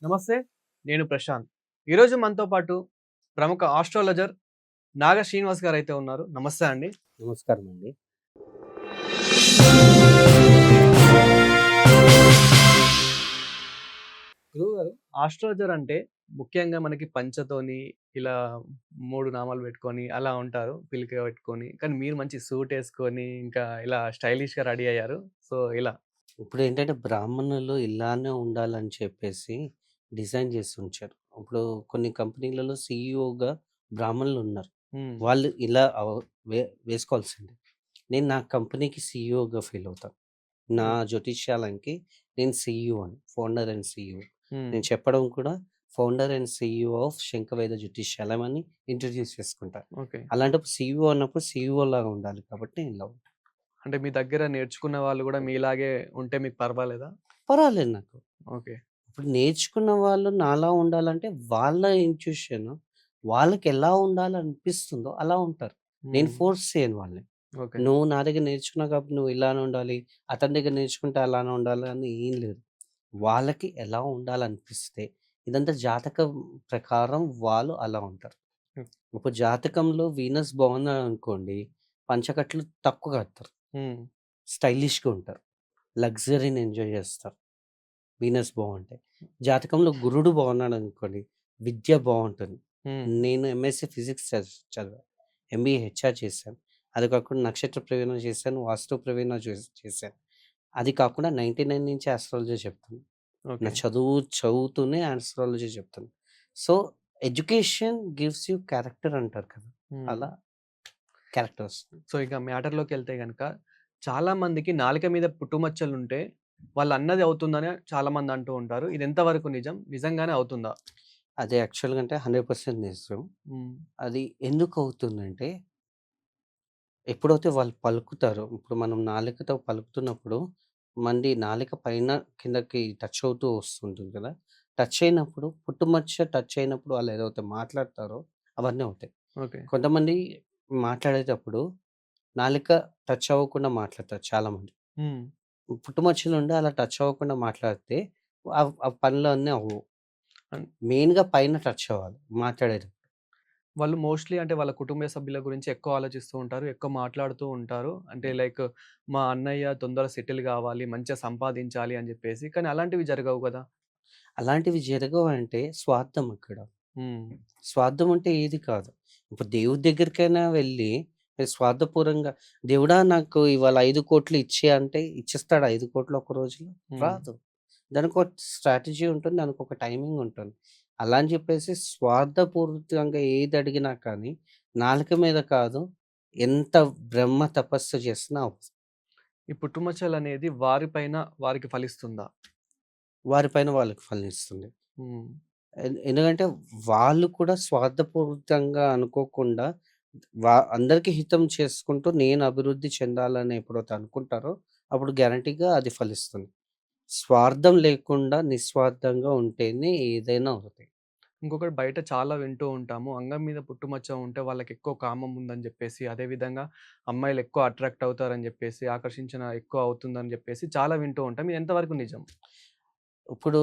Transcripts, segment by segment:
నమస్తే. నేను ప్రశాంత్. ఈరోజు మనతో పాటు ప్రముఖ ఆస్ట్రాలజర్ నాగ శ్రీనివాస్ గారైతే ఉన్నారు. నమస్తే అండి. నమస్కారం అండి. గురువుగారు, ఆస్ట్రాలజర్ అంటే ముఖ్యంగా మనకి పంచతోని ఇలా 3 నామాలు పెట్టుకొని అలా ఉంటారు. పిలిక పెట్టుకొని. కానీ మీరు మంచి సూట్ ఏసుకొని ఇంకా ఇలా స్టైలిష్‌గా రెడీ అయ్యారు. సో, ఇలా. ఇప్పుడేంటంటే బ్రాహ్మణులు ఇలానే ఉండాలని చెప్పేసి డిజైన్ చేసి ఉంచారు. ఇప్పుడు కొన్ని కంపెనీలలో సీఈఓగా బ్రాహ్మణులున్నారు. హ్మ్. వాళ్ళు ఇలా వే వేసుకోవాల్సిందే. నేను నా కంపెనీకి సీఈఓగా ఫీల్ అవుతాను. నా ఓహ్! జ్యోతిష్యాలయంకి నేను సీఈఓ అని. Founder and CEO. హ్మ్. నేను చెప్పడం కూడా ఫౌండర్ అండ్ సీఈఓ ఆఫ్ శంఖవేద జ్యోతిష్యాలయం అని ఇంట్రొడ్యూస్ చేసుకుంటా. ఓకే. అలాంటప్పుడు సీఈఓ అన్నప్పుడు సీఈఓ లాగా ఉండాలి కాబట్టి నేను ఇలా ఉంటా. అంటే మీ దగ్గర నేర్చుకున్న వాళ్ళు గూడా మీలాగే ఉంటే మీకు పర్వాలేదా? పర్వాలేదు నాకు. ఓకే. ఇప్పుడు నేర్చుకున్న వాళ్ళు నాలా ఉండాలంటే వాళ్ళ ఇంట్యూషన్ వాళ్ళకెలా ఉండాలనిపిస్తుందో అలా ఉంటారు. నేను హ్మ్. ఫోర్స్ చేయను వాళ్ళని. ఓకే. నువ్వు నా దగ్గర నేర్చుకున్నావు కాబట్టి నువ్వు ఇలానే ఉండాలి. అతని దగ్గర నేర్చుకుంటే అలానే ఉండాలి అని ఏం లేదు. వాళ్ళకి ఎలా ఉండాలనిపిస్తే ఇదంతా జాతకం ప్రకారం వాళ్ళు అలా ఉంటారు. హ్మ్. ఇప్పుడు జాతకంలో వీనస్ బాగుందనుకోండి, పంచకట్లు తక్కువ కడతారు. హ్మ్. స్టైలిష్‌గా ఉంటారు. లగ్జరీని ఎంజాయ్ చేస్తారు. వీనస్ బావుంటే. జాతకంలో గురుడు బాగున్నాడనుకోండి, విద్య బావుంటుంది. హ్మ్. నేను ఎంఎస్సీ ఫిజిక్స్ చదివా. ఎంబీఏ హెచ్ఆర్ చేశాను. అది కాకుండా నక్షత్ర ప్రవీణ చేశాను. వాస్తు ప్రవీణ చేశాను. అది కాకుండా 99 నుంచి ఆస్ట్రాలజీ చెప్తాను. నా ఓకే. చదువు చదువుతూనే ఆస్ట్రాలజీ చెప్తాను. So, education gives you character అంటారు కదా! హ్మ్. అలా క్యారెక్టర్ వస్తుంది. సో, ఇక మ్యాటర్‌లోకెళ్తే గనక చాలా మందికి నాలుక మీద పుట్టుమచ్చలుంటే వాళ్ళన్నది అవుతుందని చాలామంది అంటూ ఉంటారు. ఇది ఎంత వరకు నిజం? నిజంగానే అవుతుందా? అది యాక్చువల్‌గా అంటే 100% నిజం. హ్మ్. అది ఎందుకవుతుందంటే ఎప్పుడైతే వాళ్ళు పలుకుతారో, ఇప్పుడు మనం నాలుకతో పలుకుతున్నప్పుడు, మనది నాలుక పైన కిందకి టచ్ అవుతూ వస్తుంటుంది కదా! టచ్ అయినప్పుడు పుట్టుమచ్చ టచ్ అయినప్పుడు వాళ్ళు ఏదైతే మాట్లాడతారో అవన్నీ అవుతాయి. ఓకే. కొంతమంది మాట్లాడేటప్పుడు నాలుక టచ్ అవ్వకుండా మాట్లాడతారు చాలామంది. హ్మ్. పుట్టుమచ్చలుండి అలా టచ్ అవ్వకుండా మాట్లాడితే ఆ పనులన్నీ అవ్వవు. అన్ మెయిన్‌గా పైన టచ్ అవ్వాలి మాట్లాడేటప్పుడు. వాళ్ళు మోస్ట్‌లీ అంటే వాళ్ళ కుటుంబ సభ్యుల గురించి ఎక్కువ ఆలోచిస్తూ ఉంటారు. ఎక్కువ మాట్లాడుతూ ఉంటారు. అంటే లైక్ మా అన్నయ్య తొందరగా సెటిల్ గావాలి, మంచిగా సంపాదించాలి అని జెప్పేసి. కానీ అలాంటివి జరగవు గదా! అలాంటివి జరగవంటే స్వార్థం అక్కడ. హ్మ్. స్వార్థం అంటే ఏది కాదు. ఇప్పుడు దేవుడి దగ్గరికైనా వెళ్ళి స్వార్థపూరంగా దేవుడా నాకు ఇవాళ 5,00,00,000 ఇచ్చేయి అంటే ఇచ్చేస్తాడా 5,00,00,000 ఒక రోజులో? హ్మ్. రాదు. దానికొక స్ట్రాటజీ ఉంటుంది. దానికొక టైమింగ్ ఉంటుంది. అలా అని చెప్పేసి స్వార్థపూరితంగా ఏది అడిగినా కానీ నాలుక మీద కాదు ఎంత బ్రహ్మ తపస్సు చేసినా అవ్వదు. ఈ పుట్టుమచ్చలనేది వారి పైన వారికి ఫలిస్తుందా? వారి పైన వాళ్ళకి ఫలిస్తుంది. హ్మ్. ఎందుకంటే వాళ్ళు కూడా స్వార్థపూరితంగా అనుకోకుండా అందరికి హితం చేసుకుంటూ నేను అభివృద్ధి చెందాలని ఎప్పుడైతే అనుకుంటారో అప్పుడు గ్యారంటీగా అది ఫలిస్తుంది. స్వార్థం లేకుండా నిస్వార్థంగా ఉంటేనే ఏదైనా అవుతాయి. ఇంకొకటి బయట చాలా వింటూ ఉంటాము. అంగం మీద పుట్టుమచ్చ ఉంటే వాళ్ళకెక్కువ కామం ఉందని జెప్పేసి, అదే విధంగా అమ్మాయిలెక్కువ అట్రాక్ట్ అవుతారని జెప్పేసి, ఆకర్షించిన ఎక్కువ అవుతుందని జెప్పేసి చాలా వింటూ ఉంటాం. ఇది ఎంతవరకు నిజం? ఇప్పుడు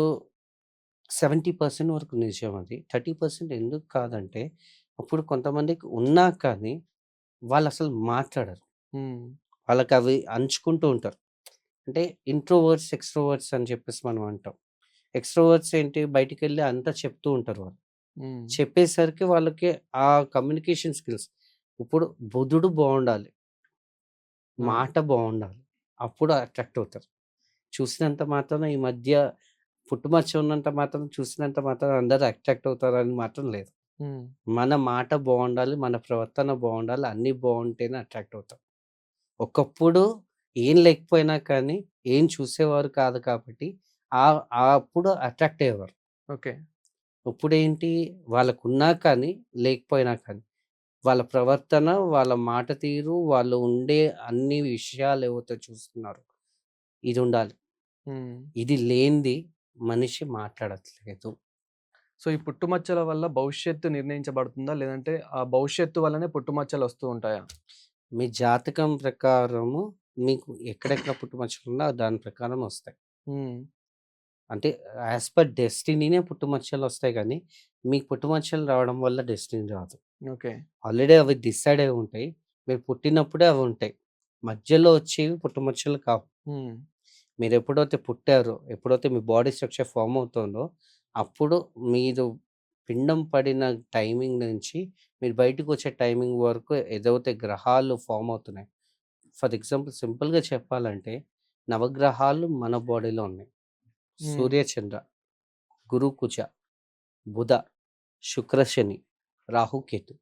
70% వరకు నిజం అది. 30% ఎందుకు కాదంటే ఇప్పుడు కొంతమందికి ఉన్నా కానీ వాళ్ళసలు మాట్లాడరు. హ్మ్. వాళ్ళకవి అంచుకుంటూ ఉంటారు. అంటే ఇంట్రోవర్ట్స్, ఎక్స్‌ట్రోవర్ట్స్ అని చెప్పేసి మనం అంటాం. ఎక్స్‌ట్రోవర్ట్స్ ఏంటి బయటికెళ్ళి అంతా చెప్తూ ఉంటారు వాళ్ళు. హ్మ్. చెప్పేసరికి వాళ్ళకి ఆ కమ్యూనికేషన్ స్కిల్స్ ఇప్పుడు బుధుడు బావుండాలి. ఆ! మాట బావుండాలి. అప్పుడు అట్రాక్ట్ అవుతారు. చూసినంత మాత్రాన ఈ మధ్య పుట్టుమచ్చ ఉన్నంత మాత్రాన చూసినంత మాత్రాన అందరూ అట్రాక్ట్ అవుతారని మాత్రం లేదు. హ్మ్. మన మాట బావుండాలి. మన ప్రవర్తన బావుండాలి. అన్నీ బావుంటేనే అట్రాక్ట్ అవుతాం. ఒకప్పుడు ఏం లేకపోయినా కానీ, ఏం చూసేవారు కాదు కాబట్టి, అప్పుడు అట్రాక్ట్ అయ్యేవారు. ఓకే. ఇప్పుడేంటి వాళ్ళకున్నా కానీ, లేకపోయినా కానీ, వాళ్ళ ప్రవర్తన, వాళ్ళ మాట తీరు, వాళ్ళు ఉండే అన్ని విషయాలు ఏవైతే చూస్తున్నారు. ఇదుండాలి. హ్మ్. ఇది లేనిది మనిషి మాట్లాడట్లేదు. సో, ఈ పుట్టుమచ్చల వల్ల భవిష్యత్తు నిర్ణయించబడుతుందా? లేదంటే ఆ భవిష్యత్తు వల్లనే పుట్టుమచ్చలొస్తూ ఉంటాయా? మీ జాతకం ప్రకారము మీకు ఎక్కడెక్కడ పుట్టుమచ్చలున్నా దాని ప్రకారం ఒస్తాయి. హ్మ్. అంటే యాస్ పర్ డెస్టినీనే పుట్టుమచ్చలొస్తాయి గానీ, మీకు పుట్టుమచ్చలు రావడం వల్ల డెస్టినీ రాదు. ఓకే. ఆల్రెడీ అవి డిసైడ్ అయి ఉంటాయి. మీరు పుట్టినప్పుడే అవి ఉంటాయి. మధ్యలో వచ్చేవి పుట్టుమచ్చలు కావు. హ్మ్. మీరెప్పుడైతే పుట్టారో, ఎప్పుడైతే మీ బాడీ స్ట్రక్చర్ ఫార్మ్ అవుతుందో, అప్పుడు మీరు పిండం పడిన టైమింగ్ నుంచి మీరు బయటికొచ్చే టైమింగ్ వరకు ఏదైతే గ్రహాలు ఫార్మ్ అవుతున్నాయి. ఫర్ ఎగ్జాంపుల్ సింపుల్‌గా చెప్పాలంటే, నవగ్రహాలు మన బాడీలో ఉన్నాయి. హ్మ్. సూర్య, చంద్ర, గురు, కుజ, బుధ, శుక్ర, శని, రాహు, కేతు.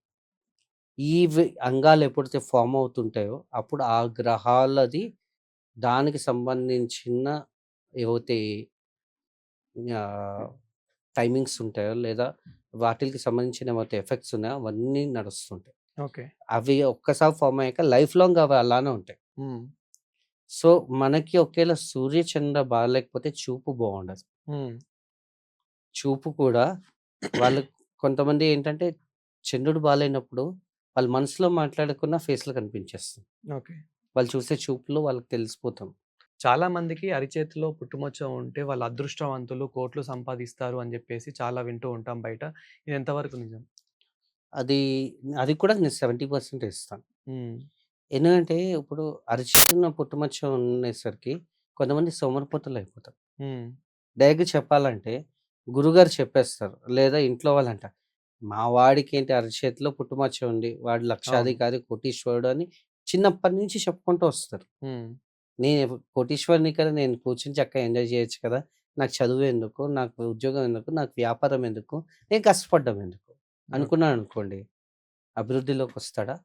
ఇవి అంగాలు ఎప్పుడైతే ఫార్మ్ అవుతుంటాయో, అప్పుడు ఆ గ్రహాలది దానికి సంబంధించిన ఏవైతే ఆహ్, టైమింగ్స్ ఉంటాయో, లేదా వాటిలికి సంబంధించిన ఏవైతే ఎఫెక్ట్స్ ఉన్నాయో అవన్నీ నడుస్తుంటాయి. ఓకే. అవి ఒక్కసారి ఫార్మ్ అయ్యాక లైఫ్ లాంగ్ అవి అలానే ఉంటాయి. హ్మ్. సో, మనకి ఒకేళ సూర్య, చంద్ర బాలేకపోతే చూపు బావుండదు. హ్మ్. చూపు కూడా వాళ్ళు కొంతమంది ఏంటంటే చంద్రుడు బాలేనప్పుడు వాళ్ళు మనసులో మాట్లాడకున్న ఫేస్‌లో కనిపించేస్తుంది. ఓకే. వాళ్ళు చూసే చూపులో వాళ్ళకి తెలిసిపోతాం. చాలా మందికి అరిచేతిలో పుట్టుమచ్చ ఉంటే వాళ్ళు అదృష్టవంతులు, కోట్లు సంపాదిస్తారు అని జెప్పేసి చాలా వింటూ ఉంటాం బయట. ఇది ఎంతవరకు నిజం? అది అది కూడా నేను 70% ఇస్తాను. హ్మ్. ఎందుకంటే ఇప్పుడు అరిచేతిన పుట్టుమచ్చ ఉండేసరికి కొంతమంది సోమరిపోతులయిపోతారు. హ్మ్. డైరెక్ట్‌గా చెప్పాలంటే గురువుగారు చెప్పేస్తారు. లేదా ఇంట్లో వాళ్ళంటారు. మా వాడికేంటి అరచేతిలో పుట్టుమచ్చ ఉంది. వాడు అవును. లక్షాధికారి, కోటీశ్వరుడు అని చిన్నప్పటి నుంచి చెప్పుకుంటూ వస్తారు. హ్మ్. నేను కోటీశ్వరుని కదా! నేను కూర్చొని చక్కగా ఎంజాయ్ చేయొచ్చు కదా! నాకు చదువెందుకు? నాకు ఉద్యోగం ఎందుకు? నాకు వ్యాపారం ఎందుకు? నేను కష్టపడ్డం ఎందుకు? ఓకే. అనుకున్నాననుకోండి. అభివృద్ధిలోకొస్తాడా?